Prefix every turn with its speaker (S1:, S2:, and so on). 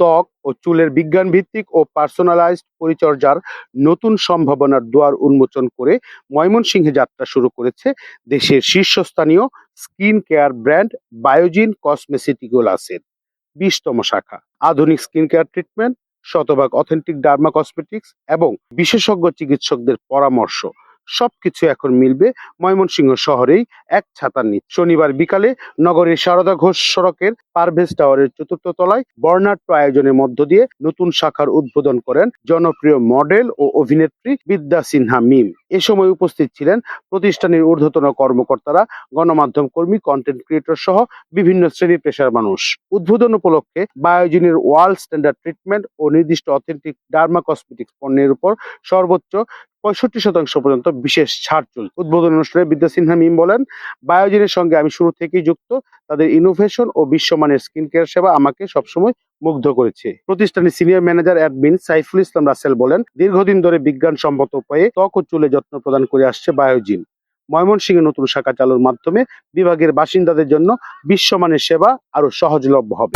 S1: ত্বক ও চুলের বিজ্ঞান ভিত্তিক ও পার্সোনালাইজড পরিচর্যার নতুন সম্ভাবনার দুয়ার উন্মোচন করে ময়মনসিংহে যাত্রা শুরু করেছে দেশের শীর্ষস্থানীয় স্কিন কেয়ার ব্র্যান্ড বায়োজিন কসমেসিটিক্যালসের 20তম শাখা। আধুনিক স্কিন কেয়ার ট্রিটমেন্ট, শতভাগ অথেন্টিক ডার্মা কসমেটিক্স এবং বিশেষজ্ঞ চিকিৎসকদের পরামর্শ সবকিছু এখন মিলবে ময়মনসিংহ শহরেই এক ছাতার নিচে। শনিবার বিকালে নগরীর সারদা ঘোষ সড়কের পারভেজ টাওয়ারের 4র্থ তলায় বর্ণাঢ্য আয়োজনের মধ্য দিয়ে নতুন শাখার উদ্বোধন করেন জনপ্রিয় মডেল ও অভিনেত্রী বিদ্যা সিনহা মিম। এ সময় উপস্থিত ছিলেন প্রতিষ্ঠানের ঊর্ধ্বতন কর্মকর্তারা, গণমাধ্যম কর্মী, কন্টেন্ট ক্রিয়েটর সহ বিভিন্ন শ্রেণী পেশার মানুষ। উদ্বোধন উপলক্ষে বায়োজিনের ওয়ার্ল্ড স্ট্যান্ডার্ড ট্রিটমেন্ট ও নির্দিষ্ট অথেন্টিক ডার্মা কসমেটিক্স পণ্যের উপর সর্বোচ্চ 65% পর্যন্ত বিশেষ ছাড় চলছে। উদ্বোধন অনুষ্ঠানে বিদ্যা সিনহা মিম বলেন, বায়োজিনের সঙ্গে আমি শুরু থেকেই যুক্ত। তাদের ইনোভেশন ও বিশ্বমানের স্কিন কেয়ার সেবা আমাকে সবসময় মুগ্ধ করেছে। প্রতিষ্ঠানের senior manager admin Saiful Islam Rasel বলেন, দীর্ঘদিন ধরে বিজ্ঞানসম্মত উপায়ে ত্বক ও চুলে যত্ন প্রদান করে আসছে বায়োজিন। ময়মনসিংহে নতুন শাখা চালুর মাধ্যমে বিভাগের বাসিন্দাদের জন্য বিশ্বমানের সেবা আরো সহজলভ্য হবে।